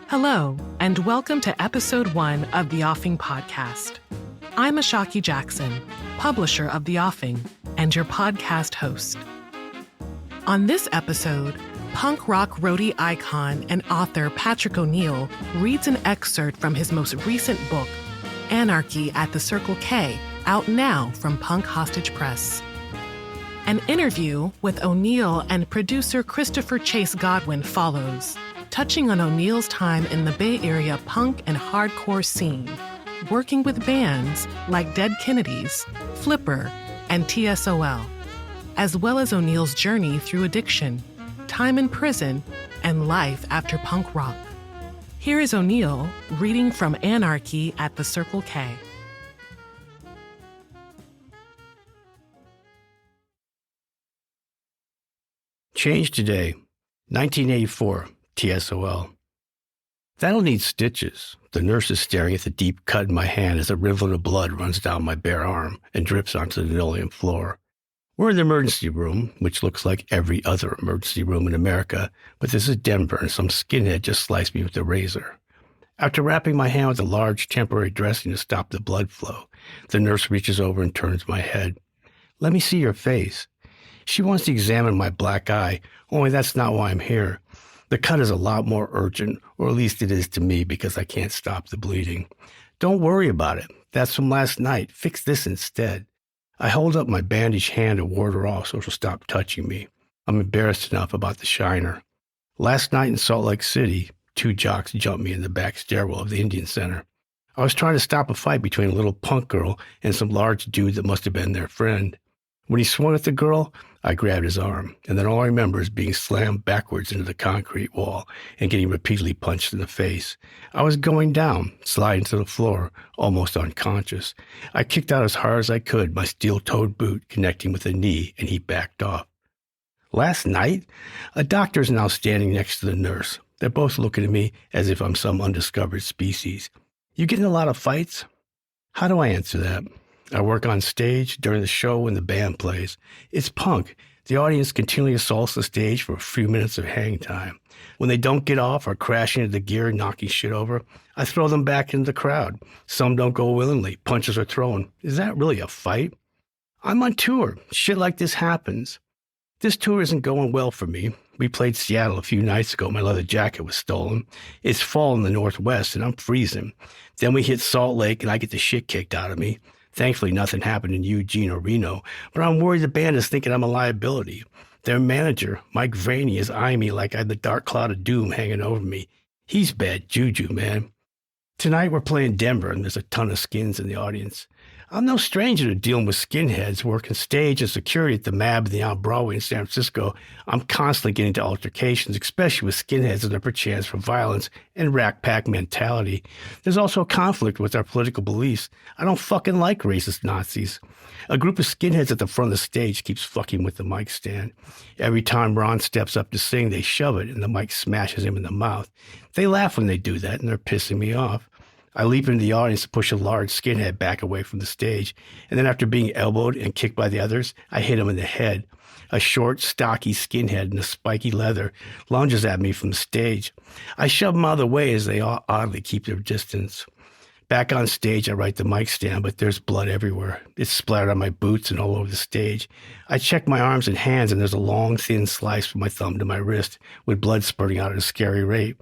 Hello, and welcome to episode 1 of The Offing Podcast. I'm Ashaki Jackson, publisher of The Offing, and your podcast host. On this episode, punk rock roadie icon and author Patrick O'Neill reads an excerpt from his most recent book, Anarchy at the Circle K, out now from Punk Hostage Press. An interview with O'Neill and producer Chistopher Chase Godwin follows, touching on O'Neill's time in the Bay Area punk and hardcore scene, working with bands like Dead Kennedys, Flipper, and TSOL, as well as O'Neill's journey through addiction, time in prison, and life after punk rock. Here is O'Neill reading from Anarchy at the Circle K. Change Today, 1984, TSOL. That'll need stitches. The nurse is staring at the deep cut in my hand as a rivulet of blood runs down my bare arm and drips onto the linoleum floor. We're in the emergency room, which looks like every other emergency room in America, but this is Denver and some skinhead just sliced me with a razor. After wrapping my hand with a large temporary dressing to stop the blood flow, the nurse reaches over and turns my head. "Let me see your face." She wants to examine my black eye, only that's not why I'm here. The cut is a lot more urgent, or at least it is to me because I can't stop the bleeding. "Don't worry about it. That's from last night. Fix this instead." I hold up my bandaged hand to ward her off so she'll stop touching me. I'm embarrassed enough about the shiner. Last night in Salt Lake City, 2 jocks jumped me in the back stairwell of the Indian Center. I was trying to stop a fight between a little punk girl and some large dude that must have been their friend. When he swung at the girl, I grabbed his arm, and then all I remember is being slammed backwards into the concrete wall and getting repeatedly punched in the face. I was going down, sliding to the floor, almost unconscious. I kicked out as hard as I could, my steel-toed boot connecting with the knee, and he backed off. Last night, a doctor is now standing next to the nurse. They're both looking at me as if I'm some undiscovered species. "You get in a lot of fights?" How do I answer that? I work on stage during the show when the band plays. It's punk. The audience continually assaults the stage for a few minutes of hang time. When they don't get off or crash into the gear and knocking shit over, I throw them back into the crowd. Some don't go willingly. Punches are thrown. Is that really a fight? I'm on tour. Shit like this happens. This tour isn't going well for me. We played Seattle a few nights ago. My leather jacket was stolen. It's fall in the Northwest and I'm freezing. Then we hit Salt Lake and I get the shit kicked out of me. Thankfully, nothing happened in Eugene or Reno, but I'm worried the band is thinking I'm a liability. Their manager, Mike Vraney, is eyeing me like I had the dark cloud of doom hanging over me. He's bad juju, man. Tonight we're playing Denver, and there's a ton of skins in the audience. I'm no stranger to dealing with skinheads, working stage and security at the MAB and the on Broadway in San Francisco. I'm constantly getting into altercations, especially with skinheads and their perchance for violence and rack pack mentality. There's also a conflict with our political beliefs. I don't fucking like racist Nazis. A group of skinheads at the front of the stage keeps fucking with the mic stand. Every time Ron steps up to sing, they shove it and the mic smashes him in the mouth. They laugh when they do that and they're pissing me off. I leap into the audience to push a large skinhead back away from the stage, and then after being elbowed and kicked by the others, I hit him in the head. A short, stocky skinhead in a spiky leather lunges at me from the stage. I shove him out of the way as they all oddly keep their distance. Back on stage, I right the mic stand, but there's blood everywhere. It's splattered on my boots and all over the stage. I check my arms and hands, and there's a long, thin slice from my thumb to my wrist, with blood spurting out at a scary rate.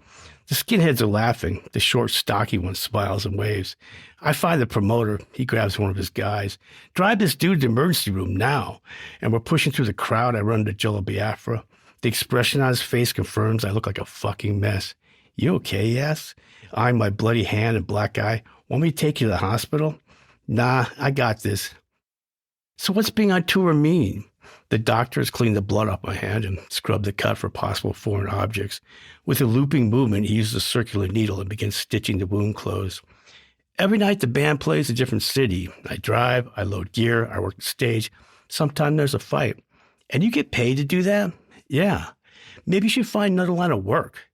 The skinheads are laughing. The short, stocky one smiles and waves. I find the promoter. He grabs one of his guys. "Drive this dude to the emergency room now." And we're pushing through the crowd. I run to Jello Biafra. The expression on his face confirms I look like a fucking mess. "You okay?" he asks, eyeing my bloody hand and black eye. "Want me to take you to the hospital?" "Nah, I got this." So what's being on tour mean? The doctor has cleaned the blood off my hand and scrubbed the cut for possible foreign objects. With a looping movement, he uses a circular needle and begins stitching the wound closed. Every night the band plays a different city. I drive, I load gear, I work the stage. Sometimes there's a fight. "And you get paid to do that?" "Yeah." "Maybe you should find another line of work."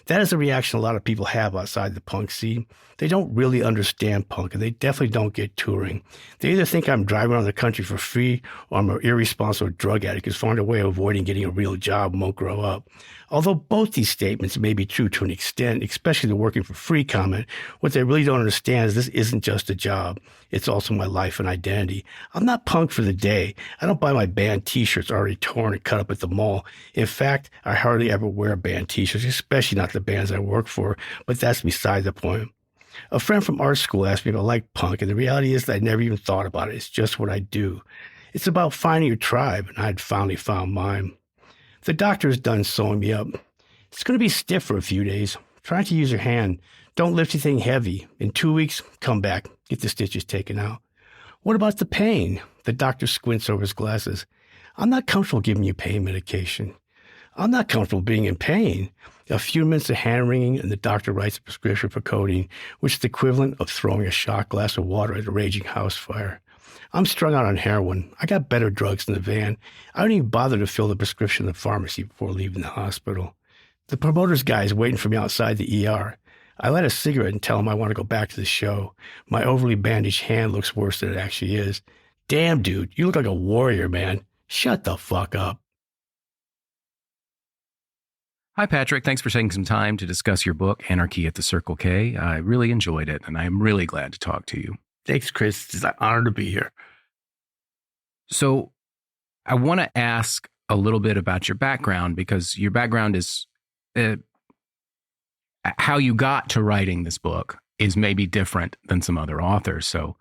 That is a reaction a lot of people have outside the punk scene. They don't really understand punk, and they definitely don't get touring. They either think I'm driving around the country for free, or I'm an irresponsible drug addict who's found a way of avoiding getting a real job and won't grow up. Although both these statements may be true to an extent, especially the working for free comment, what they really don't understand is this isn't just a job. It's also my life and identity. I'm not punk for the day. I don't buy my band t-shirts already torn and cut up at the mall. In fact, I hardly ever wear band t-shirts, especially not the bands I work for, but that's beside the point. A friend from art school asked me if I like punk, and the reality is that I never even thought about it. It's just what I do. It's about finding your tribe, and I had finally found mine. The doctor is done sewing me up. It's going to be stiff for a few days. Try to use your hand. Don't lift anything heavy. In 2 weeks, come back. Get the stitches taken out. What about the pain? The doctor squints over his glasses. I'm not comfortable giving you pain medication. I'm not comfortable being in pain. A few minutes of hand-wringing, and the doctor writes a prescription for codeine, which is the equivalent of throwing a shot glass of water at a raging house fire. I'm strung out on heroin. I got better drugs in the van. I don't even bother to fill the prescription in the pharmacy before leaving the hospital. The promoter's guy is waiting for me outside the ER. I light a cigarette and tell him I want to go back to the show. My overly bandaged hand looks worse than it actually is. Damn, dude, you look like a warrior, man. Shut the fuck up. Hi, Patrick. Thanks for taking some time to discuss your book, Anarchy at the Circle K. I really enjoyed it, and I'm really glad to talk to you. Thanks, Chris. It's an honor to be here. So I want to ask a little bit about your background, because your background is how you got to writing this book is maybe different than some other authors. So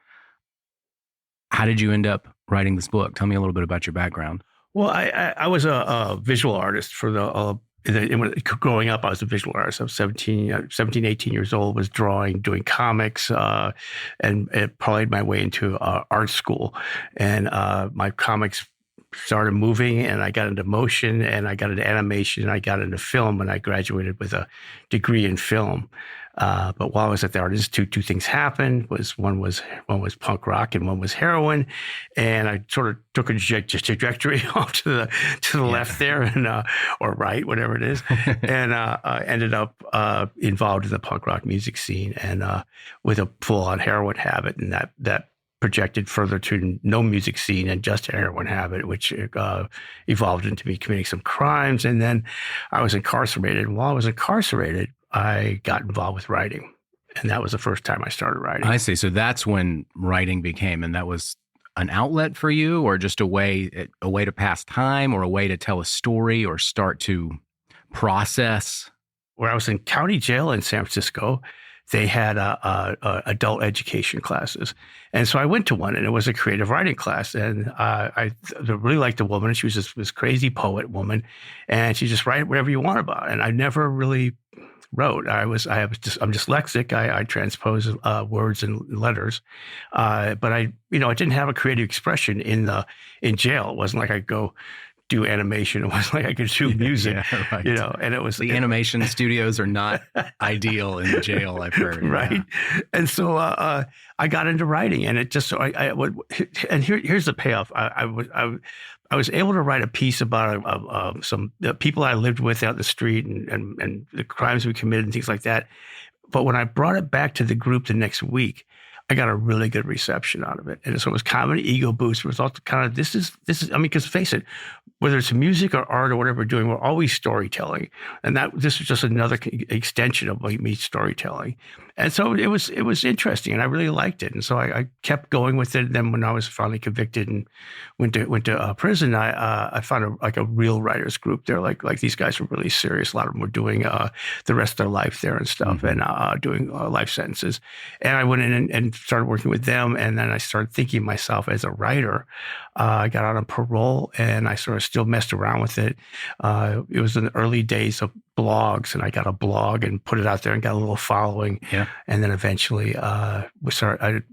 how did you end up writing this book? Tell me a little bit about your background. Well, I was a visual artist for growing up. I was a visual artist. I was 17, 18 years old, was drawing, doing comics, and it parlayed my way into art school. And my comics started moving, and I got into motion, and I got into animation, and I got into film, and I graduated with a degree in film. But while I was at the Art Institute, two things happened. One was punk rock, and one was heroin, and I sort of took a trajectory off to the left there, and or right, whatever it is, and ended up involved in the punk rock music scene, and with a full-on heroin habit, and that projected further to no music scene and just a heroin habit, which evolved into me committing some crimes, and then I was incarcerated. And while I was incarcerated, I got involved with writing, and that was the first time I started writing. I see. So that's when writing became, and that was an outlet for you, or just a way to pass time, or a way to tell a story, or start to process? Where I was in county jail in San Francisco, they had adult education classes. And so I went to one, and it was a creative writing class. And I really liked the woman. She was this crazy poet woman, and she just write whatever you want about it. And I never really wrote. I'm dyslexic. I transpose words and letters, but I didn't have a creative expression in jail. It wasn't like I go do animation. It wasn't like I could do music, right. And it was the animation studios are not ideal in jail, I've heard. Right. Yeah. And so I got into writing, and it just, and here's the payoff. I was able to write a piece about some people I lived with out in the street and the crimes we committed and things like that. But when I brought it back to the group the next week, I got a really good reception out of it. And so it was comedy, ego boost. It was also kind of, this is, because face it, whether it's music or art or whatever we're doing, we're always storytelling. And this was just another extension of me storytelling. And so it was interesting, and I really liked it. And so I kept going with it. And then when I was finally convicted and went to prison, I found a real writers group there. Like these guys were really serious. A lot of them were doing the rest of their life there and stuff, and doing life sentences. And I went in and started working with them. And then I started thinking myself as a writer. I got out on parole, and I sort of still messed around with it. It was in the early days of blogs, and I got a blog and put it out there and got a little following. Yeah. And then eventually, I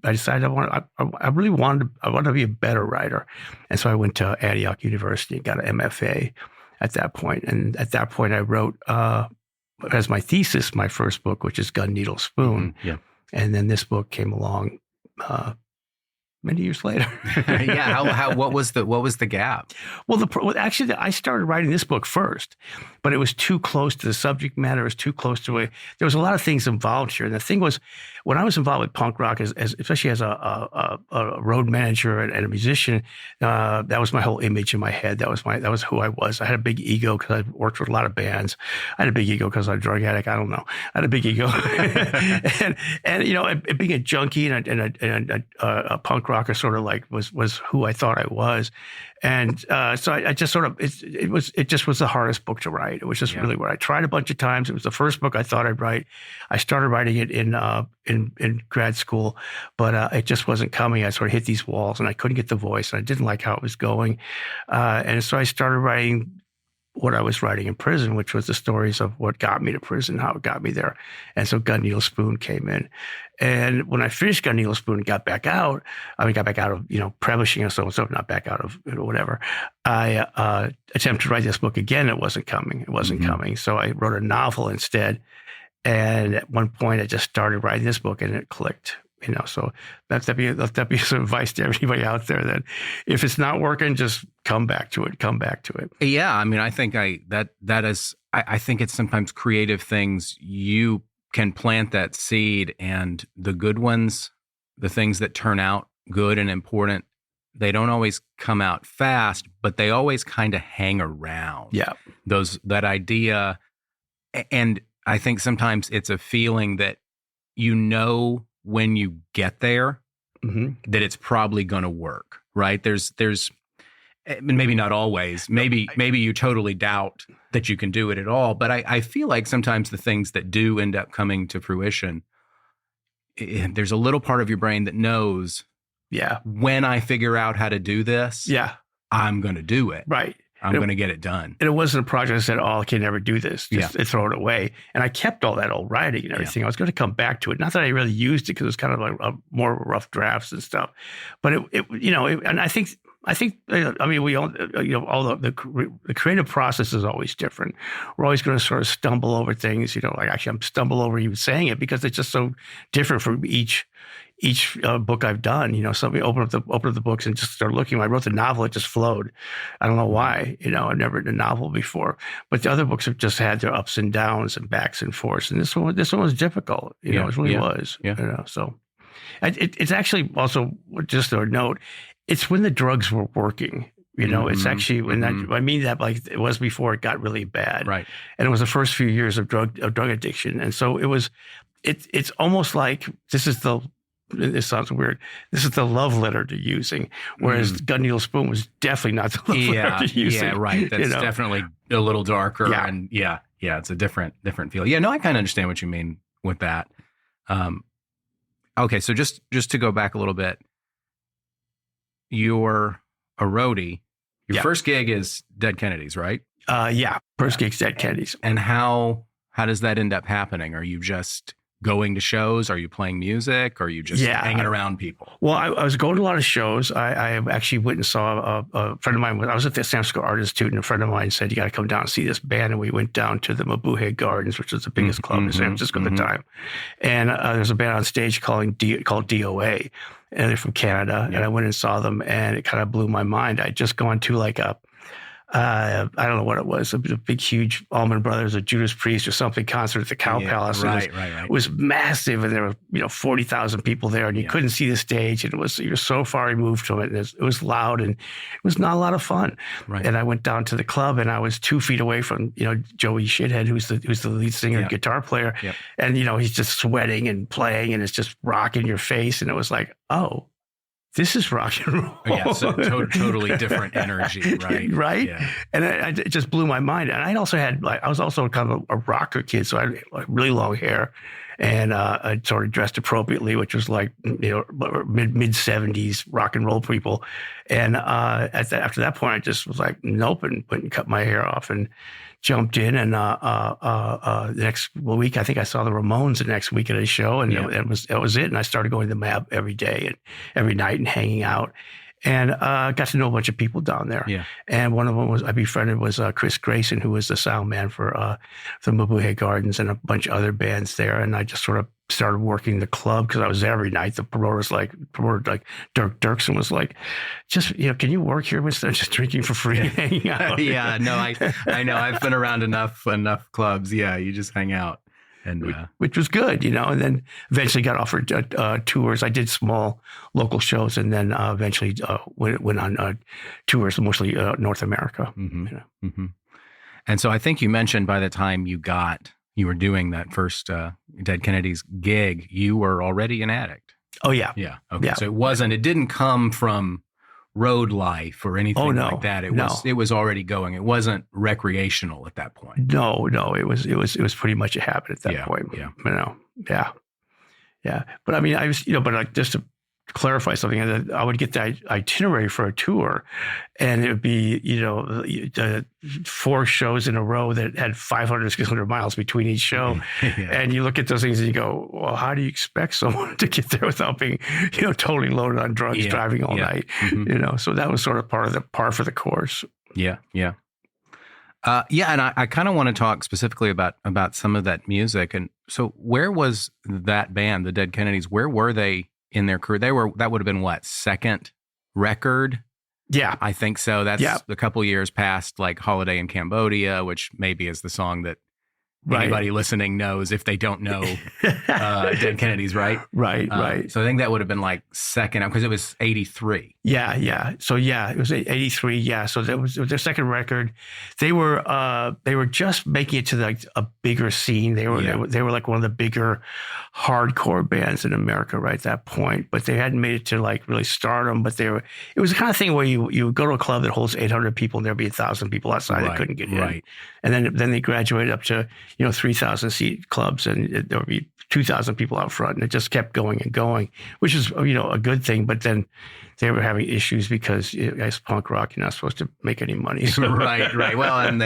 decided I really wanted to be a better writer. And so I went to Antioch University and got an MFA at that point. And at that point, I wrote as my thesis, my first book, which is Gun, Needle, Spoon. Yeah. And then this book came along many years later. Yeah. What was the gap? Well, actually, I started writing this book first, but it was too close to the subject matter. It was too close to it. There was a lot of things involved here. And the thing was, when I was involved with punk rock, especially as a road manager and a musician, that was my whole image in my head. That was who I was. I had a big ego because I worked with a lot of bands. I had a big ego because I was a drug addict. I don't know. I had a big ego, and being a junkie and a punk rocker sort of like was who I thought I was. And so I just sort of, it just was the hardest book to write. It was just really what I tried a bunch of times. It was the first book I thought I'd write. I started writing it in grad school, but it just wasn't coming. I sort of hit these walls and I couldn't get the voice and I didn't like how it was going. And so I started writing what I was writing in prison, which was the stories of what got me to prison, how it got me there. And so Gun Needle Spoon came in. And when I finished Gun Needle Spoon and got back out of, publishing and so not back out of whatever, I attempted to write this book again. It wasn't coming. Coming. So I wrote a novel instead. And at one point I just started writing this book and it clicked. So let that be some advice to everybody out there that if it's not working, just come back to it. Yeah. I mean, I think I think it's sometimes creative things. You can plant that seed and the good ones, the things that turn out good and important, they don't always come out fast, but they always kind of hang around. Yeah. That idea. And I think sometimes it's a feeling that when you get there, that it's probably going to work, right? There's maybe not always, maybe you totally doubt that you can do it at all. But I feel like sometimes the things that do end up coming to fruition, there's a little part of your brain that knows, when I figure out how to do this, I'm going to do it. Right. I'm going to get it done. And it wasn't a project I said, I can never do this. Just throw it away. And I kept all that old writing and everything. Yeah. I was going to come back to it. Not that I really used it because it was kind of like more rough drafts and stuff. But and I think we all, all the creative process is always different. We're always going to sort of stumble over things, actually I'm stumble over even saying it because it's just so different from each book I've done. Somebody open up the books and just start looking. When I wrote the novel, it just flowed. I don't know why. I've never written a novel before, but the other books have just had their ups and downs and backs and forths. And this one was difficult. It really was. Yeah. So it's actually also just a note. It's when the drugs were working. It's actually when I mean that like it was before it got really bad. Right. And it was the first few years of drug addiction. And so it's almost like this sounds weird. This is the love letter to using, whereas Gun Needle Spoon was definitely not the love letter to using. Yeah, right. That's definitely a little darker. Yeah. And it's a different feel. Yeah, no, I kind of understand what you mean with that. Okay, so just to go back a little bit, you're a roadie. Your first gig is Dead Kennedys, right? First gig's Dead Kennedys. And how does that end up happening? Are you just going to shows? Are you playing music? Or are you just hanging around people? Well, I was going to a lot of shows. I actually went and saw a friend of mine. I was at the San Francisco Art Institute, and a friend of mine said, you got to come down and see this band. And we went down to the Mabuhay Gardens, which was the biggest club in San Francisco at the time. And there's a band on stage called DOA, and they're from Canada. And I went and saw them, and it kind of blew my mind. I'd just gone to like I don't know what it was. It was a big, huge Allman Brothers, a Judas Priest or something concert at the Cow Palace. Right. It was massive, and there were 40,000 people there, and you couldn't see the stage, and you were so far removed from it, and it was loud, and it was not a lot of fun. Right. And I went down to the club, and I was 2 feet away from Joey Shithead, who's the lead singer and guitar player, and he's just sweating and playing, and it's just rocking your face, and it was like, oh. This is rock and roll. Yeah, so totally different energy, right? Right? Yeah. And it just blew my mind. And I also had, I was also kind of a rocker kid, so I had really long hair. And I sort of dressed appropriately, which was like, mid-70s rock and roll people. And after that point, I just was like, nope, and went and cut my hair off and jumped in. And the next week, I think I saw the Ramones the next week at a show, and that was it. And I started going to the Mab every day and every night and hanging out. And got to know a bunch of people down there. Yeah. And one of them I befriended was Chris Grayson, who was the sound man for the Mabuhay Gardens and a bunch of other bands there. And I just sort of started working the club because I was there every night. The promoter like Dirk Dirksen was like, just, can you work here instead of just drinking for free and hanging out? Yeah, no, I know. I've been around enough clubs. Yeah, you just hang out. And which was good, and then eventually got offered tours. I did small local shows, and then eventually went on tours, mostly North America. Mm-hmm. Mm-hmm. And so I think you mentioned by the time you were doing that first Dead Kennedys gig, you were already an addict. Oh yeah, yeah. Okay, yeah. So it didn't come from road life or anything like that. It was already going. It wasn't recreational at that point. No, it was pretty much a habit at that point. Yeah. But I mean, I was, but like just to clarify something, I would get the itinerary for a tour, and it would be 4 shows in a row that had 500, 600 miles between each show. And you look at those things and you go, well, how do you expect someone to get there without being totally loaded on drugs, driving all night? Mm-hmm. So that was sort of part of the par for the course. And I kind of want to talk specifically about some of that music. And so where was that band, the Dead Kennedys, where were they in their career? That would have been what, second record? Yeah. I think so. That's a couple years past like Holiday in Cambodia, which maybe is the song that anybody listening knows if they don't know Dead Kennedys, right? Right. So I think that would have been like second, because it was 83. Yeah. So it was 83. Yeah. So that was their second record. They were just making it to like a bigger scene. They were like one of the bigger hardcore bands in America right at that point, but they hadn't made it to like really stardom. But it was the kind of thing where you go to a club that holds 800 people and there'd be 1,000 people outside that couldn't get in. And then they graduated up to 3,000 seat clubs, and there would be 2,000 people out front, and it just kept going and going, which is a good thing. But then they were having issues because as punk rock, you're not supposed to make any money. So. Right. Well, and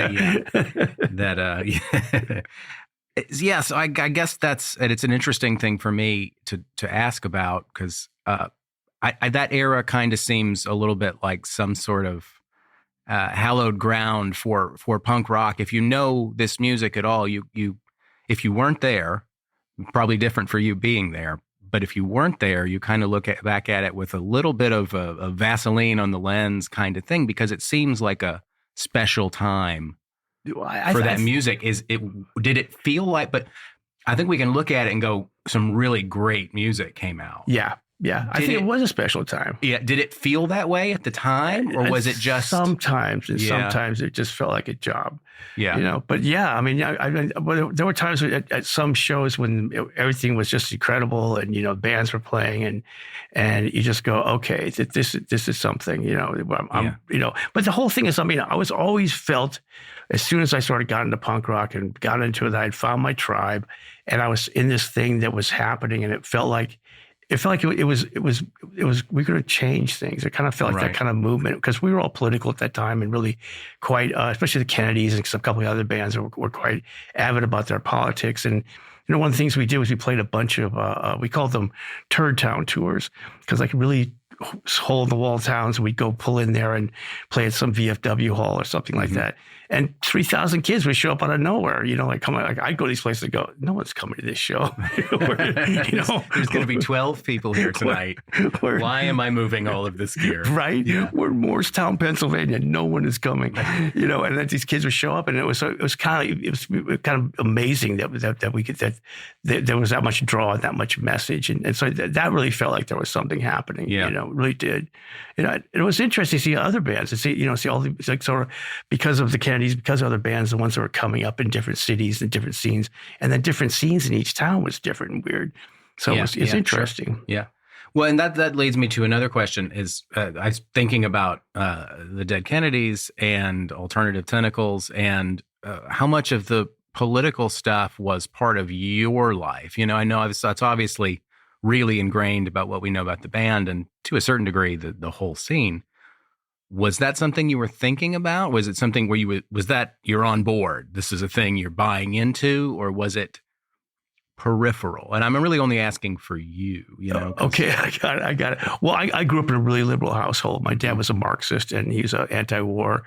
so I guess it's an interesting thing for me to ask about, because that era kind of seems a little bit like some sort of hallowed ground for punk rock. If you know this music at all, if you weren't there, probably different for you being there. But if you weren't there, you kind of back at it with a little bit of a Vaseline on the lens kind of thing, because it seems like a special time for that music. Did it feel like? But I think we can look at it and go, some really great music came out. Yeah, I think it was a special time. Yeah, did it feel that way at the time, or was it just sometimes? And sometimes it just felt like a job. Yeah, But yeah, I mean, there were times at some shows when everything was just incredible, and bands were playing, and you just go, okay, this is something. But the whole thing is, I mean, I was always felt, as soon as I sort of got into punk rock and got into it, I had found my tribe, and I was in this thing that was happening, and it felt like it was we could have changed things. It kind of felt like that kind of movement, because we were all political at that time, and really quite, especially the Kennedys and a couple of other bands were quite avid about their politics. And one of the things we did was we played a bunch of we called them Turd Town tours, because like really hole in the wall towns, and we'd go pull in there and play at some VFW hall or something like that. And 3,000 kids would show up out of nowhere, I'd go to these places and go, no one's coming to this show. There's going to be 12 people here tonight. Why am I moving all of this gear? Right. Yeah. We're in Morristown, Pennsylvania. No one is coming, and then these kids would show up, and it was kind of amazing that we could, that there was that much draw and that much message. And so that really felt like there was something happening, it really did. It was interesting to see other bands and see all the, like, sort of, because of the Kennedys, because of other bands, the ones that were coming up in different cities and different scenes, and then different scenes in each town was different and weird. So it's interesting. Sure. Yeah. Well, and that leads me to another question is, I was thinking about the Dead Kennedys and Alternative Tentacles, and how much of the political stuff was part of your life. I know it's obviously really ingrained about what we know about the band, and to a certain degree, the whole scene. Was that something you were thinking about? Was it something where you're on board? This is a thing you're buying into, or was it peripheral? And I'm really only asking for you, Okay, I got it. Well, I grew up in a really liberal household. My dad was a Marxist, and he was anti-war.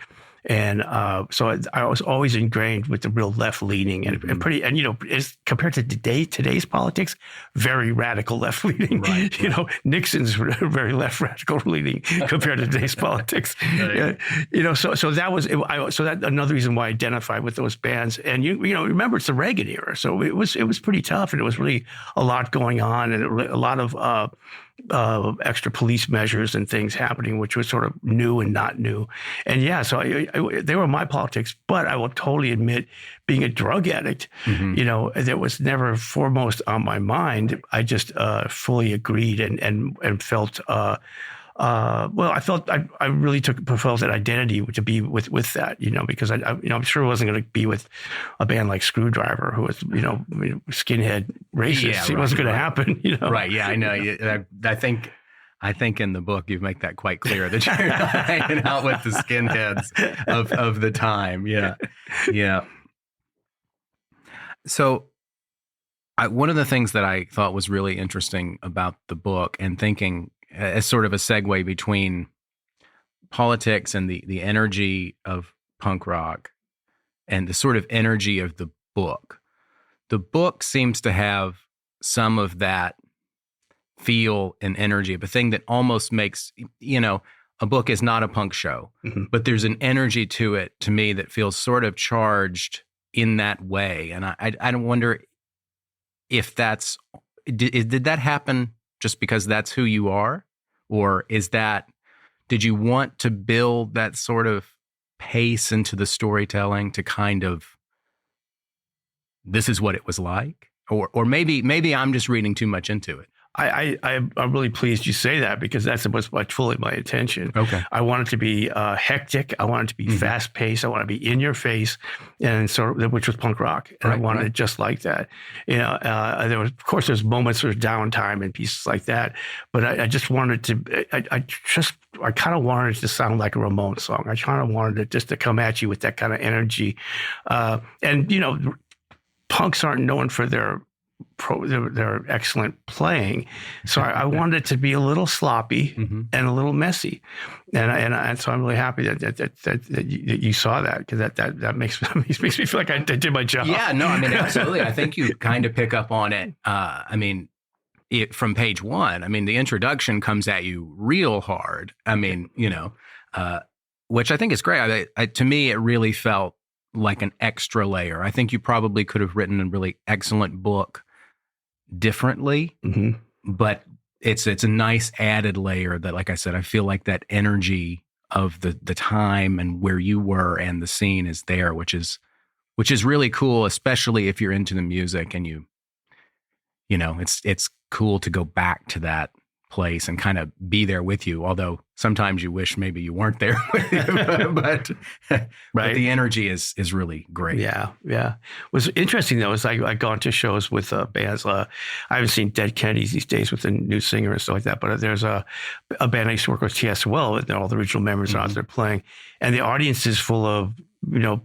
And so I was always ingrained with the real left leaning and pretty, and, as compared to today's politics, very radical left leaning. Right. Nixon's very left radical leaning compared to today's politics. Right. So that was, so that another reason why I identified with those bands. And remember it's the Reagan era. So it was pretty tough, and it was really a lot going on, and a lot of extra police measures and things happening, which was sort of new and not new. And yeah, so they were my politics, but I will totally admit, being a drug addict, that was never foremost on my mind. I just fully agreed and felt, I felt I really felt that identity to be with that, because I'm sure it wasn't going to be with a band like Screwdriver, who was, skinhead racist. Yeah, it wasn't going to happen, Right. Yeah, I know. I think in the book you make that quite clear that you're not hanging out with the skinheads of the time. Yeah. Yeah. So one of the things that I thought was really interesting about the book, and thinking as sort of a segue between politics and the energy of punk rock and the sort of energy of the book seems to have some of that feel and energy of a thing that almost makes, a book is not a punk show, but there's an energy to it, to me, that feels sort of charged in that way. And I don't wonder if did that happen just because that's who you are? Or did you want to build that sort of pace into the storytelling to kind of, this is what it was like? Or maybe I'm just reading too much into it. I'm really pleased you say that, because that's fully my intention. Okay. I want it to be hectic. I want it to be fast paced. I want to be in your face, and which was punk rock. And I wanted it just like that. Of course, there's moments of downtime and pieces like that, but I just wanted to. I kind of wanted it to sound like a Ramones song. I kind of wanted it just to come at you with that kind of energy, and punks aren't known for their excellent playing, so I wanted it to be a little sloppy and a little messy, and so I'm really happy that you saw that, because that makes me feel like I did my job. Yeah, no, I mean, absolutely. I think you kind of pick up on it. From page one. I mean, the introduction comes at you real hard. I mean, which I think is great. To me, it really felt like an extra layer. I think you probably could have written a really excellent book differently, but it's a nice added layer that, like I said, I feel like that energy of the time and where you were and the scene is there, which is really cool, especially if you're into the music and it's cool to go back to that place and kind of be there with you. Although sometimes you wish maybe you weren't there with you, but the energy is really great. Yeah. Yeah. What's interesting though is I've gone to shows with bands. I haven't seen Dead Kennedys these days with a new singer and stuff like that, but there's a band I used to work with, TSOL, and all the original members are out there playing, and the audience is full of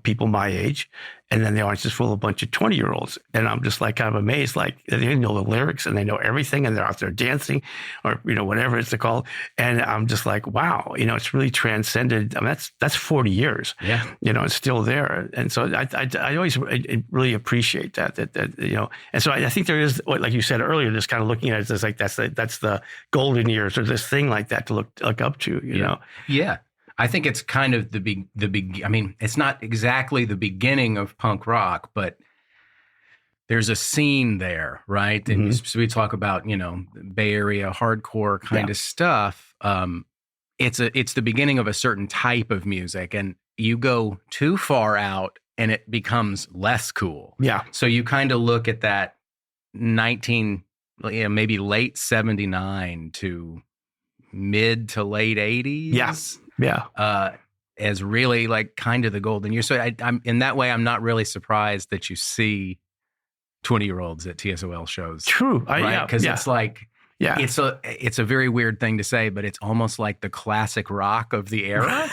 people my age, and then the audience is full of a bunch of 20-year-olds, and I'm just like kind of amazed, like they know the lyrics and they know everything, and they're out there dancing, or whatever it's called, and I'm just like, wow, it's really transcended. I mean, that's 40 years. Yeah, it's still there, and so I always really appreciate that, and so I think there is, like you said earlier, just kind of looking at it as like that's the golden years, or this thing like that to look up to, you know. Yeah. I think it's kind of I mean, it's not exactly the beginning of punk rock, but there's a scene there, right? And so we talk about, Bay Area hardcore kind of stuff. It's the beginning of a certain type of music, and you go too far out and it becomes less cool. Yeah. So you kind of look at that maybe late 79 to mid to late 80s. Yes. Yeah. As really like kind of the golden year. So I'm in that way, I'm not really surprised that you see 20-year-olds at TSOL shows. True. Right? Because it's like, it's a very weird thing to say, but it's almost like the classic rock of the era.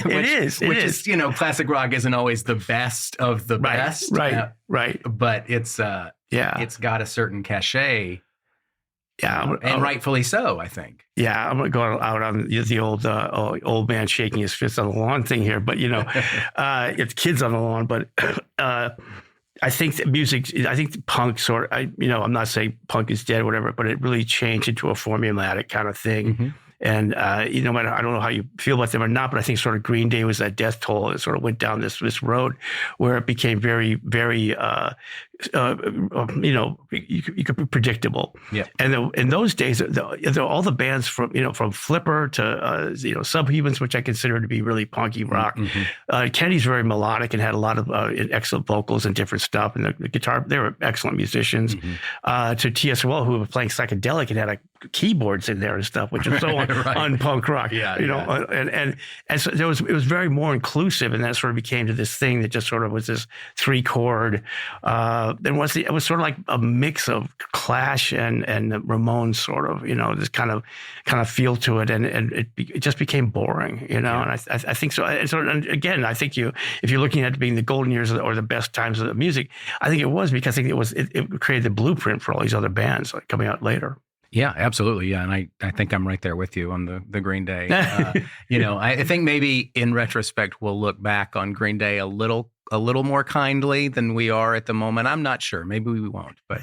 Which is. Classic rock isn't always the best of the best. Right. But it's got a certain cachet Yeah, and rightfully so, I think. Yeah, I'm going to go out on the old man shaking his fist on the lawn thing here, but it's kids on the lawn. But I think that I think punk I'm not saying punk is dead or whatever, but it really changed into a formulaic kind of thing. Mm-hmm. And, I don't know how you feel about them or not, but I think sort of Green Day was that death toll. It sort of went down this road where it became very, very, you could be predictable. Yeah. And in those days, all the bands from Flipper to, Subhumans, which I consider to be really punky rock. Mm-hmm. Kenny's very melodic and had a lot of excellent vocals and different stuff. And the guitar, they were excellent musicians. Mm-hmm. To TSOL, who were playing psychedelic and had keyboards in there and stuff, which is so un-punk rock. Yeah, and so it was very more inclusive, and that sort of became to this thing that just sort of was this 3-chord. It was sort of like a mix of Clash and the Ramones, sort of, this kind of feel to it, and it just became boring, And I think so. And again, I think if you're looking at it being the golden years or the best times of the music, I think it was because I think it created the blueprint for all these other bands coming out later. Yeah, absolutely. Yeah. And I think I'm right there with you on the Green Day. I think maybe in retrospect, we'll look back on Green Day a little more kindly than we are at the moment. I'm not sure. Maybe we won't. But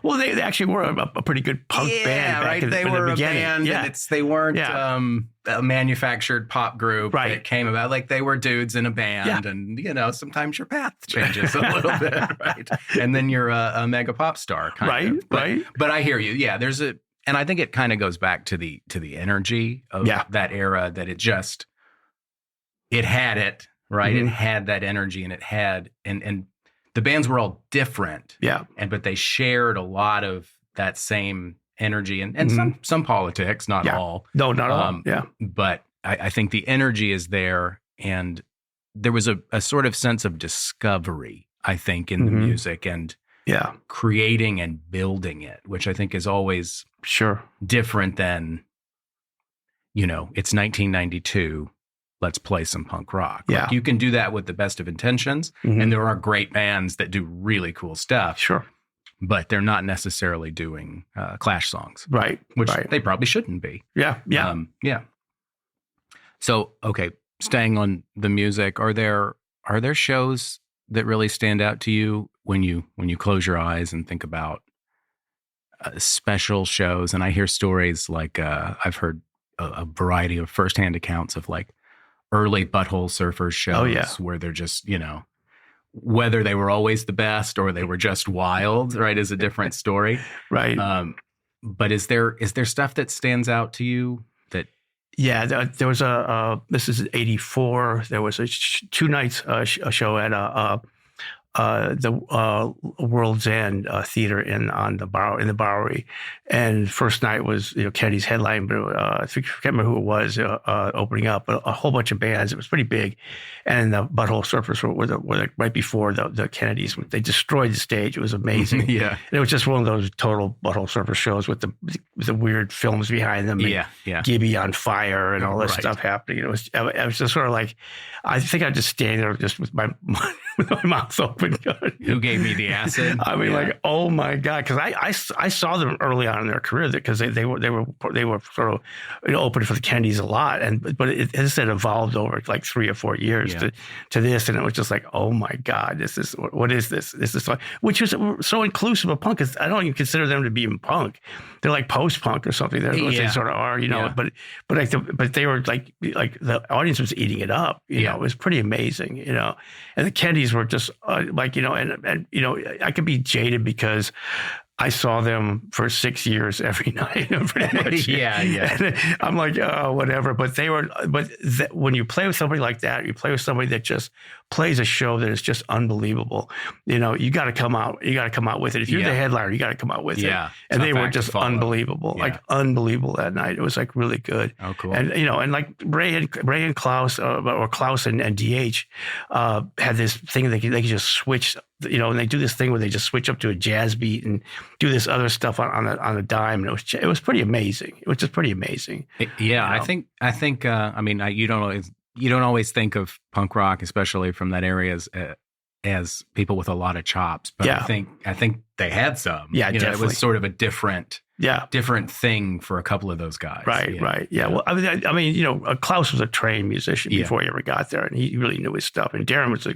well, they actually were a pretty good punk band. Right. They were a band. Yeah. And they weren't a manufactured pop group that came about. Like, they were dudes in a band, and sometimes your path changes a little bit, right? And then you're a mega pop star, kind of. But I hear you. Yeah, and I think it kind of goes back to the energy of that era, that it had it. Right. Mm-hmm. It had that energy, and it had, and the bands were all different. Yeah. But they shared a lot of that same energy and mm-hmm. some politics, not all. No, not all. Yeah. But I think the energy is there, and there was a sort of sense of discovery, I think, in mm-hmm. the music, and creating and building it, which I think is always different than, it's 1992. Let's play some punk rock. Yeah. Like, you can do that with the best of intentions, mm-hmm. and there are great bands that do really cool stuff. Sure. But they're not necessarily doing Clash songs. Right. Which they probably shouldn't be. Yeah. Yeah. So, okay, staying on the music, are there shows that really stand out to you when you close your eyes and think about special shows? And I hear stories like I've heard a variety of firsthand accounts of like early Butthole Surfers shows where they're just, whether they were always the best or they were just wild, right, is a different story. Right. But is there stuff that stands out to you that? Yeah, there was this is 84. There was a 2 nights a show at the World's End Theater in the Bowery, and first night was Kenny's headline, but I can't remember who it was opening up, but a whole bunch of bands. It was pretty big, and the Butthole Surfers were right before the Kennedys. They destroyed the stage. It was amazing. Yeah, and it was just one of those total Butthole Surfer shows with the weird films behind them. Gibby on fire and all this stuff happening. It was just sort of like, I think I just stayed there just with my mouth open. Who gave me the acid? I mean, like, oh my God! Because I saw them early on in their career, because they were sort of open for the Kennedys a lot, but it has evolved over like 3 or 4 years to this, and it was just like, oh my God, what is this? This is which is so inclusive of punk, because I don't even consider them to be even punk. They're like post punk or something. That's what they sort of are, But they were like the audience was eating it up. It was pretty amazing, And the Kennedys were just I could be jaded because I saw them for 6 years every night, pretty much. And I'm like, oh, whatever. But when you play with somebody like that, you play with somebody that just plays a show that is just unbelievable. You got to come out. You got to come out with it. If you're the headliner, you got to come out with it. And they were just unbelievable, like unbelievable that night. It was like really good. Oh, cool. And and like Ray and Klaus, or Klaus and DH, had this thing they could just switch. And they do this thing where they just switch up to a jazz beat and do this other stuff on a dime. And it was pretty amazing. It was just pretty amazing. I think. I mean, you don't always think of punk rock, especially from that area, as people with a lot of chops. But I think they had some. Yeah, definitely. It was sort of a different different thing for a couple of those guys. Right. Yeah. Well, I mean, Klaus was a trained musician before he ever got there, and he really knew his stuff. And Darren was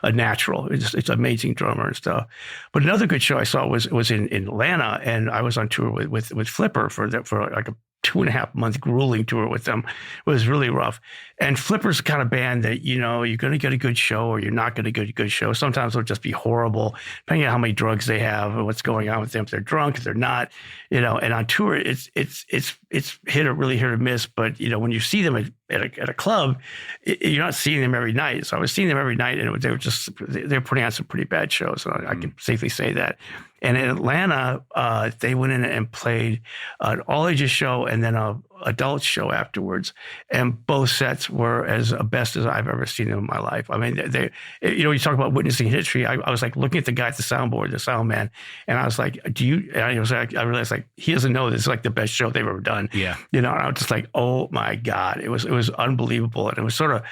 a natural. It's an amazing drummer and stuff. But another good show I saw was in Atlanta, and I was on tour with Flipper for like a 2.5-month grueling tour with them. It was really rough. And Flipper's the kind of band that, you're going to get a good show or you're not going to get a good show. Sometimes they'll just be horrible, depending on how many drugs they have or what's going on with them. If they're drunk, if they're not, and on tour, it's really hit or miss. But, when you see them at a club, you're not seeing them every night. So I was seeing them every night, and they were putting on some pretty bad shows. So I can safely say that. And in Atlanta, they went in and played an all-ages show and then a adult show afterwards. And both sets were as best as I've ever seen them in my life. I mean, you talk about witnessing history. I was like looking at the guy at the soundboard, the sound man, and I was like, I realized like he doesn't know this is like the best show they've ever done. Yeah. And I was just like, oh my God, it was unbelievable. And it was sort of,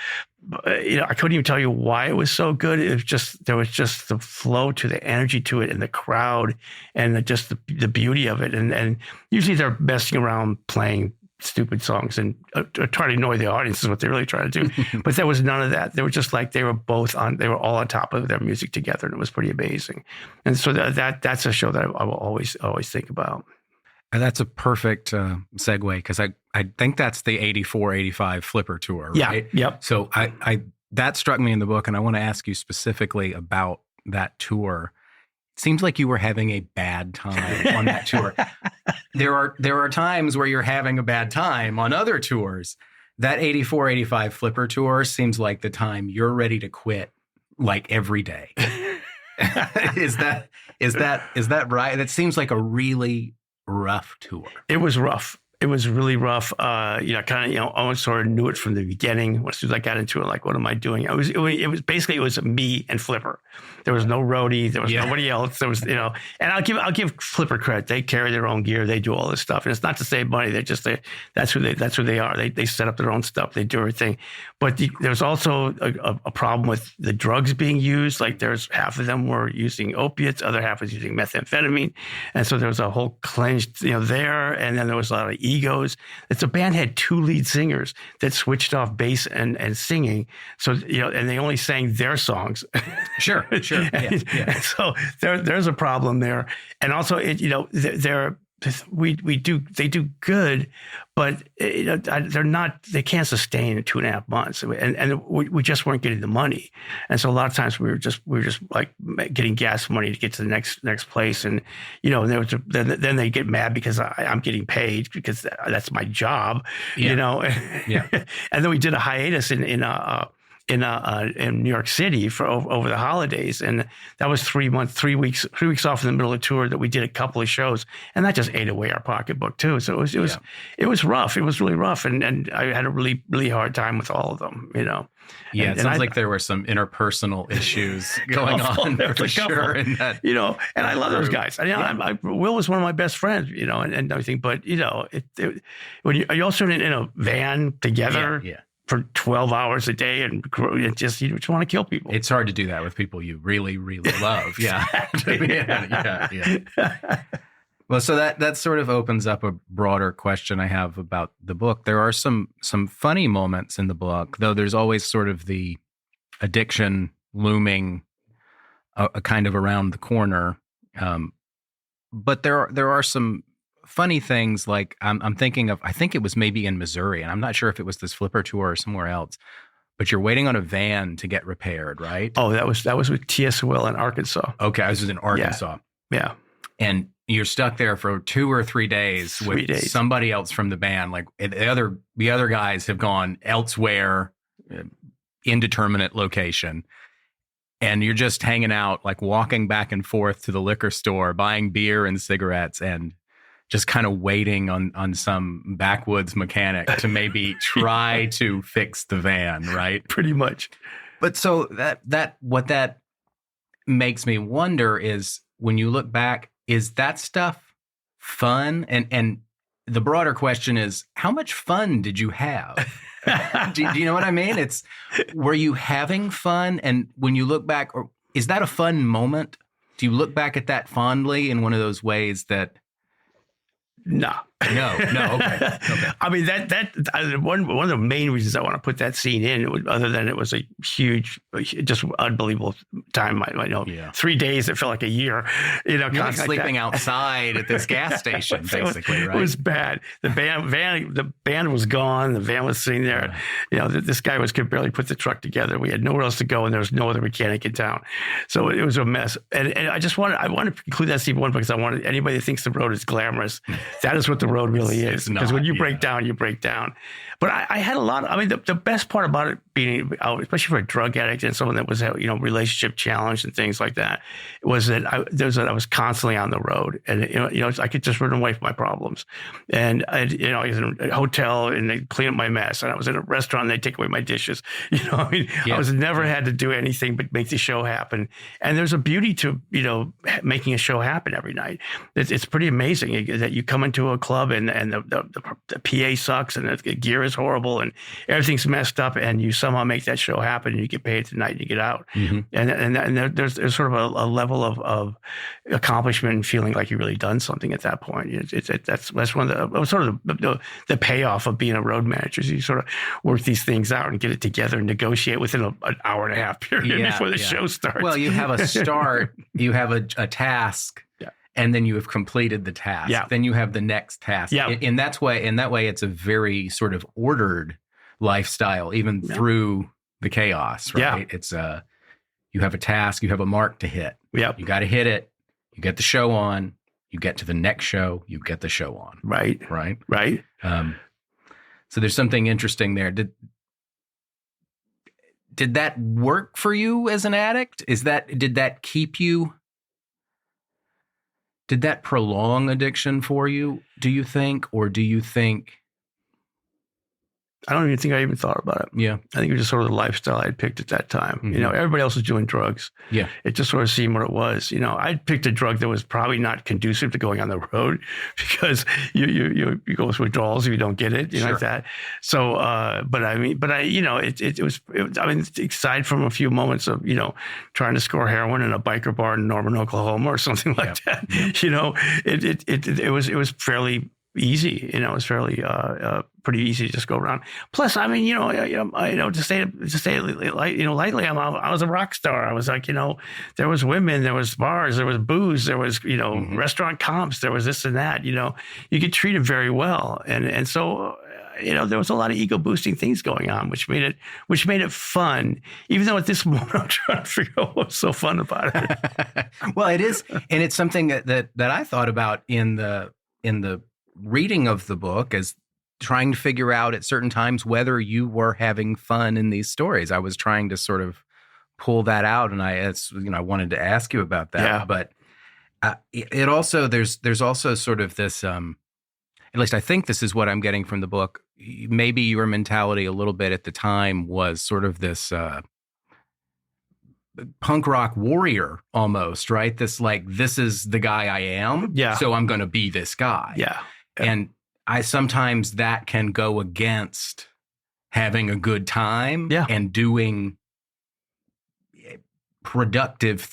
I couldn't even tell you why it was so good. It was just, there was just the flow to the energy to it and the crowd and the beauty of it. And usually they're messing around playing stupid songs and trying to annoy the audience is what they're really trying to do. But there was none of that. They were just like, they were all on top of their music together, and it was pretty amazing. And so that's a show that I will always think about. And that's a perfect segue, because I think that's the 84-85 Flipper tour, right? Yeah, yep. So I that struck me in the book, and I want to ask you specifically about that tour. It seems like you were having a bad time on that tour. There are times where you're having a bad time on other tours. That 84-85 Flipper tour seems like the time you're ready to quit, like every day. Is that right? That seems like a really rough tour. It was rough. It was really rough. I almost sort of knew it from the beginning. As soon as I got into it, like, what am I doing? It was me and Flipper. There was no roadie. There was nobody else. There was, and I'll give Flipper credit. They carry their own gear. They do all this stuff, and it's not to save money. That's who they are. They set up their own stuff. They do everything. But there's also a problem with the drugs being used. Like, there's half of them were using opiates, other half was using methamphetamine, and so there was a whole cleanse, there. And then there was a lot of egos. It's a band had 2 lead singers that switched off bass and singing. So, and they only sang their songs. Sure. And so there's a problem there. And also, they do good, but they can't sustain 2.5 months. And we just weren't getting the money. And so a lot of times we were just like getting gas money to get to the next place. And, then they get mad because I'm getting paid because that's my job, Yeah. And then we did a hiatus in New York City for over the holidays, and that was 3 weeks off in the middle of the tour that we did a couple of shows, and that just ate away our pocketbook too. So it was rough. It was really rough, and I had a really, really hard time with all of them. Yeah, it sounds like there were some interpersonal issues going on for sure. In that, and I love those guys. Will was one of my best friends, and everything. But when you're also in a van together. Yeah. For 12 hours a day, and you just want to kill people. It's hard to do that with people you really, really love. Exactly. Yeah. Well, so that sort of opens up a broader question I have about the book. There are some funny moments in the book, though there's always sort of the addiction looming a kind of around the corner. But there are some funny things, like I'm thinking of, I think it was maybe in Missouri, and I'm not sure if it was this Flipper tour or somewhere else, but you're waiting on a van to get repaired, right? Oh, that was with TSOL in Arkansas. Okay, I was in Arkansas. Yeah. And you're stuck there for 2 or 3 days with somebody else from the band. Like the other guys have gone elsewhere, indeterminate location. And you're just hanging out, like walking back and forth to the liquor store, buying beer and cigarettes, and just kind of waiting on some backwoods mechanic to maybe try to fix the van, right? Pretty much. But so what that makes me wonder is, when you look back, is that stuff fun? And the broader question is, how much fun did you have? Do you know what I mean? Were you having fun? And when you look back, or is that a fun moment? Do you look back at that fondly in one of those ways that No. No. Okay. I mean, one of the main reasons I want to put that scene in, other than it was a huge, just unbelievable time. I know 3 days, it felt like a year. You're like sleeping outside at this gas station, basically, right? It was bad. The band was gone. The van was sitting there. This guy could barely put the truck together. We had nowhere else to go, and there was no other mechanic in town. So it was a mess. And I want to include that scene one because I wanted anybody that thinks the road is glamorous. That is what the road really is. Because when you break down, you break down. But I had a lot. I mean, the best part about it being out, especially for a drug addict and someone that was, relationship challenged and things like that, was that I was constantly on the road, and I could just run away from my problems. And I was in a hotel and they clean up my mess, and I was in a restaurant and they take away my dishes. I was never had to do anything but make the show happen. And there's a beauty to making a show happen every night. It's pretty amazing that you come into a club and the PA sucks and the gear is horrible and everything's messed up, and you somehow make that show happen and you get paid tonight and you get out. Mm-hmm. And there's sort of a level of accomplishment and feeling like you've really done something at that point. That's one of the payoff of being a road manager. You sort of work these things out and get it together and negotiate within an hour and a half period before the show starts. Well, you have a start, you have a task. And then you have completed the task. Yeah. Then you have the next task. Yeah. In that way, it's a very sort of ordered lifestyle, even through the chaos, right? Yeah. It's you have a task, you have a mark to hit. Yeah. You got to hit it. You get the show on. You get to the next show. You get the show on. Right. Right. So there's something interesting there. Did that work for you as an addict? Did that keep you? Did that prolong addiction for you, do you think? Or do you think? I don't even think I even thought about it. Yeah. I think it was just sort of the lifestyle I'd picked at that time. Mm-hmm. Everybody else was doing drugs. Yeah. It just sort of seemed what it was. I'd picked a drug that was probably not conducive to going on the road because you go through withdrawals if you don't get it, like that. So, it was, aside from a few moments of, trying to score heroin in a biker bar in Norman, Oklahoma or something like that, it was fairly easy. It was fairly pretty easy to just go around. Plus, to say lightly, I was a rock star. I was like, there was women, there was bars, there was booze, there was mm-hmm. restaurant comps, there was this and that. You get treated very well, and so. There was a lot of ego boosting things going on, which made it fun. Even though at this moment I'm trying to figure out what's so fun about it. Well, it is, and it's something that I thought about in the reading of the book as trying to figure out at certain times whether you were having fun in these stories. I was trying to sort of pull that out, and I wanted to ask you about that. Yeah. But it also there's also sort of this. At least I think this is what I'm getting from the book. Maybe your mentality a little bit at the time was sort of this punk rock warrior almost, right? This is the guy I am. Yeah. So I'm going to be this guy. Yeah. And sometimes that can go against having a good time and doing productive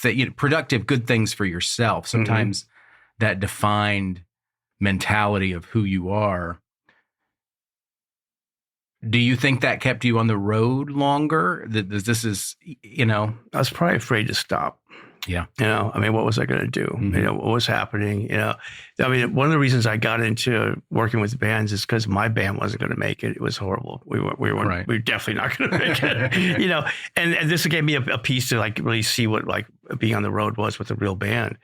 good things for yourself. Sometimes that defined mentality of who you are. Do you think that kept you on the road longer? This is, I was probably afraid to stop. Yeah. What was I going to do? Mm-hmm. What was happening? One of the reasons I got into working with bands is because my band wasn't going to make it. It was horrible. We were definitely not going to make it, and this gave me a piece to really see what being on the road was with a real band.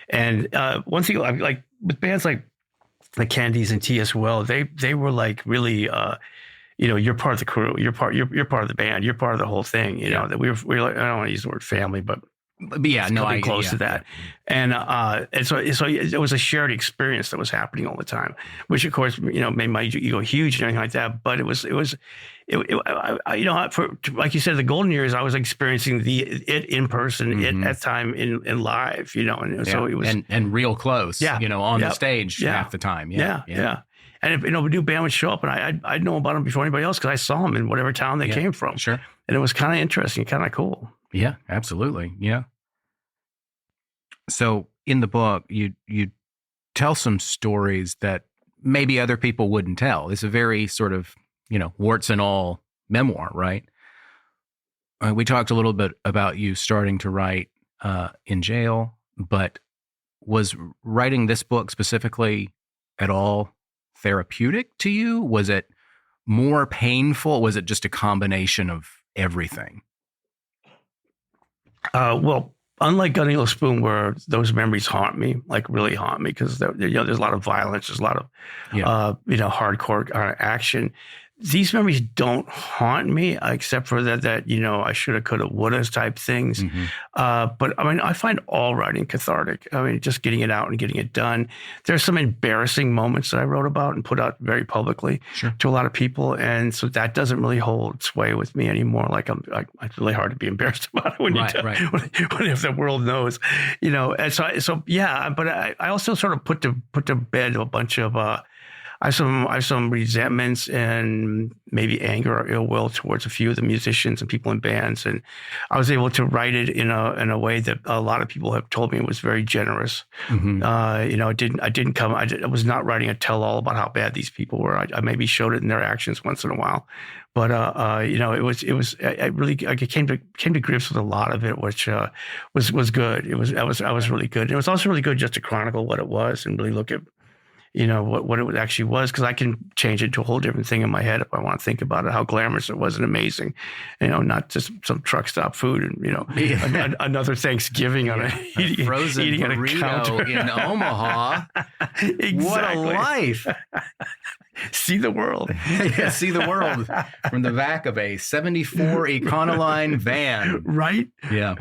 And one thing with bands like the Kennedys and TSOL, they were really, you're part of the crew, you're part of the band, you're part of the whole thing. That we were I don't want to use the word family, but yeah, close to that. And so it was a shared experience that was happening all the time, which of course, made my ego huge and everything like that. But it was like you said, the golden years, I was experiencing it in person, mm-hmm. at time in live, and so it was and real close, on the stage half the time. Yeah. And if, a new band would show up, and I'd know about them before anybody else because I saw them in whatever town they came from. Sure. And it was kind of interesting, kind of cool. Yeah, absolutely. Yeah. So in the book, you tell some stories that maybe other people wouldn't tell. It's a very sort of, warts and all memoir, right? We talked a little bit about you starting to write in jail, but was writing this book specifically at all therapeutic to you? Was it more painful? Was it just a combination of everything? Well, unlike Gunny Little Spoon, where those memories haunt me, like really haunt me, because there's a lot of violence, there's a lot of hardcore action. These memories don't haunt me, except for that I shoulda, coulda, woulda type things. Mm-hmm. But I mean, I find all writing cathartic. I mean, just getting it out and getting it done. There's some embarrassing moments that I wrote about and put out very publicly to a lot of people, and so that doesn't really hold sway with me anymore. Like it's really hard to be embarrassed about it when if the world knows, And so yeah. But I also sort of put to bed a bunch of. I have some resentments and maybe anger or ill will towards a few of the musicians and people in bands, and I was able to write it in a way that a lot of people have told me was very generous. Mm-hmm. I was not writing a tell-all about how bad these people were. I maybe showed it in their actions once in a while, but I came to grips with a lot of it, which was good. I was really good. And it was also really good just to chronicle what it was and really look at what it actually was, because I can change it to a whole different thing in my head if I want to think about it, how glamorous it was and amazing, not just some truck stop food and, another Thanksgiving on a frozen eating burrito in Omaha. Exactly. What a life. See the world. Yeah, see the world from the back of a 74 Econoline van. Right? Yeah.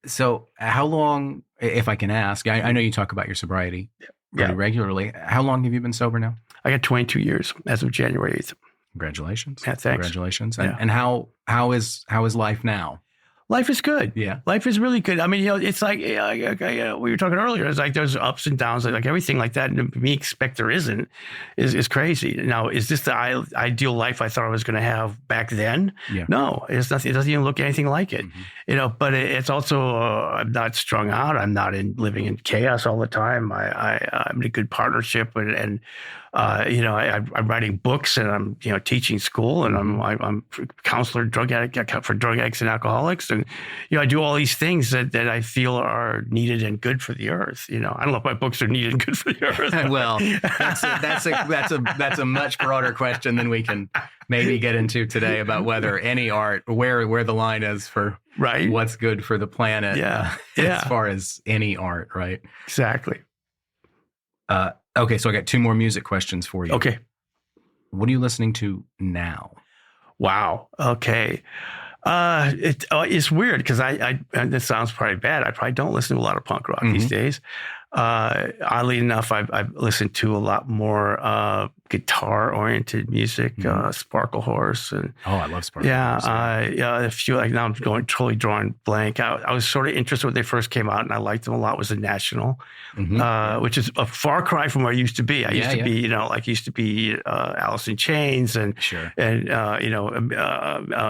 So how long, if I can ask, I know you talk about your sobriety pretty regularly. How long have you been sober now? I got 22 years as of January 8th. Congratulations. Yeah, thanks. Congratulations. And how is life now? Life is good. Yeah. Life is really good. I mean, it's like we were talking earlier. It's like there's ups and downs, like everything like that. And to me, expect there isn't is crazy. Now, is this the ideal life I thought I was going to have back then? Yeah. No, it's nothing. It doesn't even look anything like it. Mm-hmm. But it's also I'm not strung out. I'm not living in chaos all the time. I'm in a good partnership and I'm writing books and I'm teaching school and I'm counselor, drug addict for drug addicts and alcoholics, and I do all these things that I feel are needed and good for the earth. I don't know if my books are needed and good for the earth. Well, that's a much broader question than we can maybe get into today about whether any art, where the line is for what's good for the planet. As far as any art, right? Exactly. Okay, so I got two more music questions for you. Okay. What are you listening to now? Wow. Okay. It's weird because and this sounds probably bad. I probably don't listen to a lot of punk rock these days. Oddly enough, I've listened to a lot more guitar-oriented music, Sparkle Horse, and I love Sparkle Horse. A few. Like now, I'm totally drawing blank. I was sort of interested when they first came out, and I liked them a lot. Was The National, which is a far cry from where I used to be. I used to be Alice in Chains and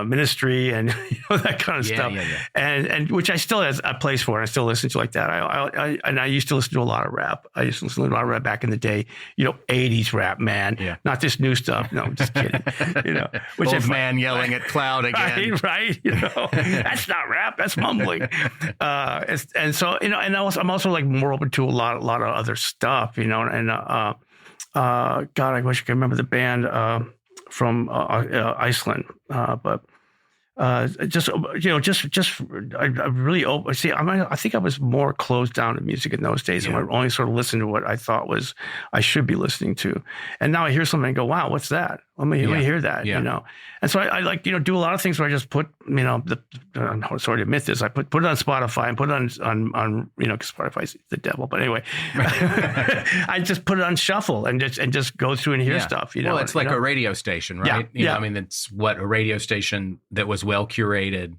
Ministry and that kind of stuff, and which I still has a place for, and I still listen to like that. I used to listen to a lot of rap. I used to listen to a lot of rap back in the day. 80s rap, man. Yeah. Not this new stuff. No, I'm just kidding. Which old man yelling at cloud again. Right. That's not rap. That's mumbling. And so I'm also like more open to a lot of other stuff. And God, I wish I could remember the band from Iceland, but. I really see. I think I was more closed down to music in those days, and I only sort of listened to what I thought was I should be listening to. And now I hear something and go, "Wow, what's that? Let me hear that." And so I like do a lot of things where I just put I'm sorry to admit this, I put it on Spotify and put it on because Spotify's the devil. But anyway, I just put it on shuffle and just go through and hear stuff. Well, it's like a radio station, right? I mean, it's what a radio station that was well curated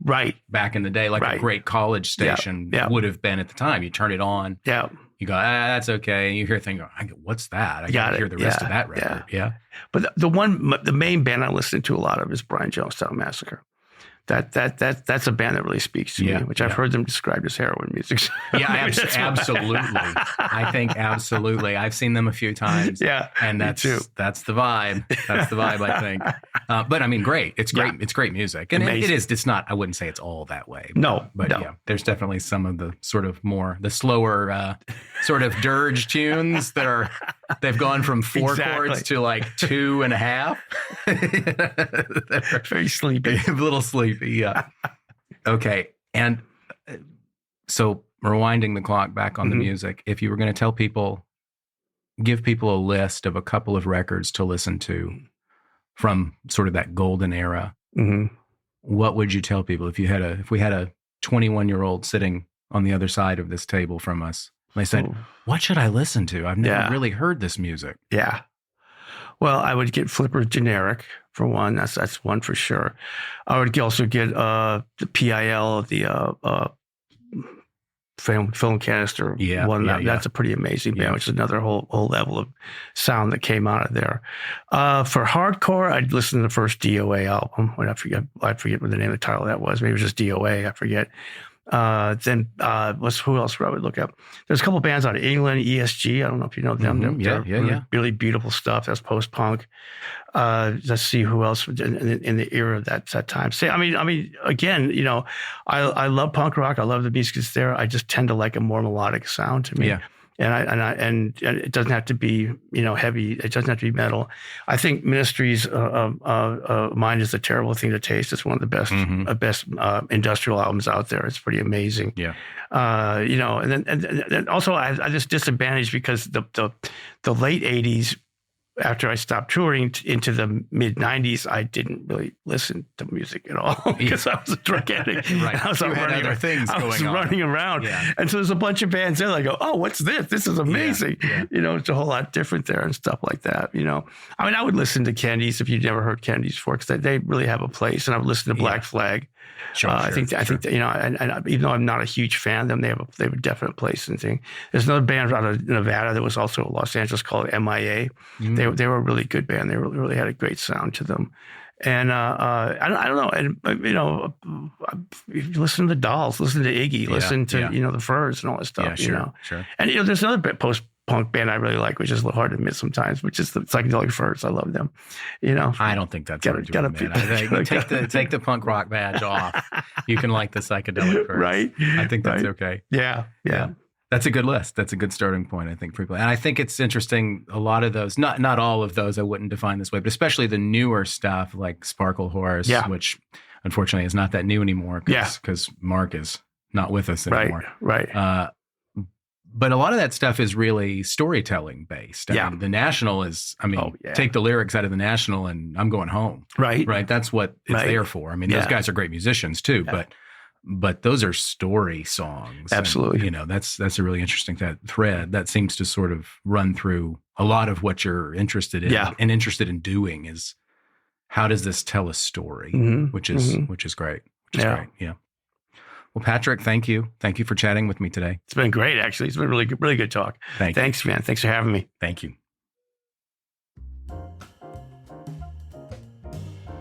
back in the day, like a great college station would have been at the time. You turn it on, you go, that's okay, and you hear a thing, what's that? I got to hear the rest of that record. But the main band I listen to a lot of is Brian Jonestown Massacre. that's a band that really speaks to me, which I've heard them described as heroin music. Yeah, absolutely. I think absolutely. I've seen them a few times. Yeah, and that's the vibe. That's the vibe, I think. But I mean, great. It's great. Yeah. It's great music, and it is. It's not. I wouldn't say it's all that way. But yeah, there's definitely some of the sort of more the slower sort of dirge tunes that they've gone from 4 chords to like 2.5. Very sleepy, a little sleepy. Yeah. Okay. And so rewinding the clock back on the music, if you were going to give people a list of a couple of records to listen to from sort of that golden era, what would you tell people if we had a 21-year-old sitting on the other side of this table from us? And they said, what should I listen to? I've never really heard this music. Yeah. Well, I would get Flipper's Generic for one. That's one for sure. I would also get the PIL, the film canister one. That's a pretty amazing band, which is another whole level of sound that came out of there. For hardcore, I'd listen to the first DOA album. I forget what the name of the title of that was. Maybe it was just DOA. I forget. Then who else would I would look up? There's a couple bands out of England, ESG. I don't know if you know them. They're really beautiful stuff. That's post-punk. Let's see who else in the era of that time. Say, I mean, again, I love punk rock. I love the music that's there. I just tend to like a more melodic sound to me. Yeah. And it doesn't have to be, heavy. It doesn't have to be metal. I think Ministry's Mind is a Terrible Thing to Taste. It's one of the best industrial albums out there. It's pretty amazing. Yeah. And also I just disadvantaged because the late 80s, after I stopped touring into the mid 90s, I didn't really listen to music at all because I was a drug addict. Right. I was running around. Yeah. And so there's a bunch of bands there that go, oh, what's this? This is amazing. Yeah. It's a whole lot different there and stuff like that. I would listen to Kennedys if you'd never heard Kennedys before, because they really have a place. And I would listen to Black Flag. Sure, I think that, and even though I'm not a huge fan of them, they have a definite place and thing. There's another band out of Nevada that was also Los Angeles called MIA. They were a really good band. They really had a great sound to them. And I don't know. And if you listen to the Dolls, listen to Iggy, listen to the Furs and all that stuff. Sure. And there's another post-punk band I really like, which is a little hard to admit sometimes, which is the Psychedelic Furs. I love them. I don't think that's hard to admit. Take the punk rock badge off. You can like the Psychedelic Furs, right? I think that's okay. Yeah. That's a good list. That's a good starting point, I think, for people. And I think it's interesting, a lot of those, not all of those I wouldn't define this way, but especially the newer stuff like Sparkle Horse, which unfortunately is not that new anymore because Mark is not with us anymore. Right. But a lot of that stuff is really storytelling based. I mean, the National is, take the lyrics out of the National and I'm going home. Right. That's what it's there for. I mean, those guys are great musicians too, but those are story songs. Absolutely. And, that's a really interesting thread that seems to sort of run through a lot of what you're interested in and interested in doing is how does this tell a story, which is great. Great. Yeah. Well, Patrick, thank you. Thank you for chatting with me today. It's been great, actually. It's been really good talk. Thanks, man. Thanks for having me. Thank you.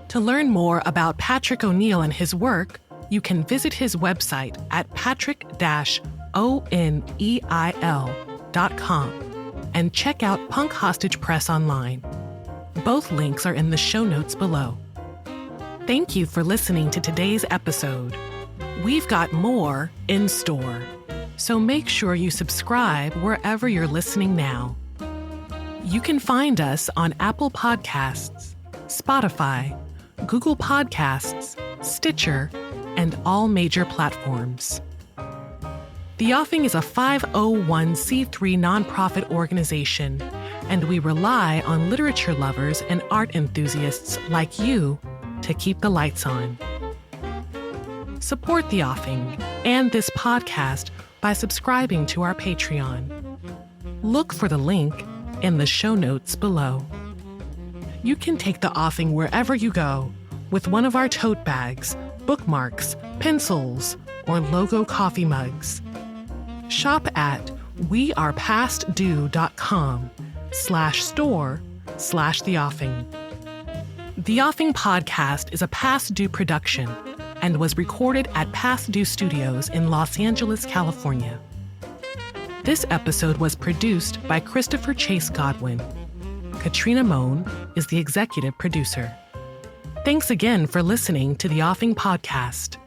To learn more about Patrick O'Neill and his work, you can visit his website at patrick-oneil.com and check out Punk Hostage Press online. Both links are in the show notes below. Thank you for listening to today's episode. We've got more in store, so make sure you subscribe wherever you're listening now. You can find us on Apple Podcasts, Spotify, Google Podcasts, Stitcher, and all major platforms. The Offing is a 501c3 nonprofit organization, and we rely on literature lovers and art enthusiasts like you to keep the lights on. Support The Offing and this podcast by subscribing to our Patreon. Look for the link in the show notes below. You can take The Offing wherever you go with one of our tote bags, bookmarks, pencils, or logo coffee mugs. Shop at wearepastdue.com/store/The Offing. The Offing podcast is a Past Due production and was recorded at Past Due Studios in Los Angeles, California. This episode was produced by Chistopher Chase Godwin. Katrina Mohn is the executive producer. Thanks again for listening to the Offing Podcast.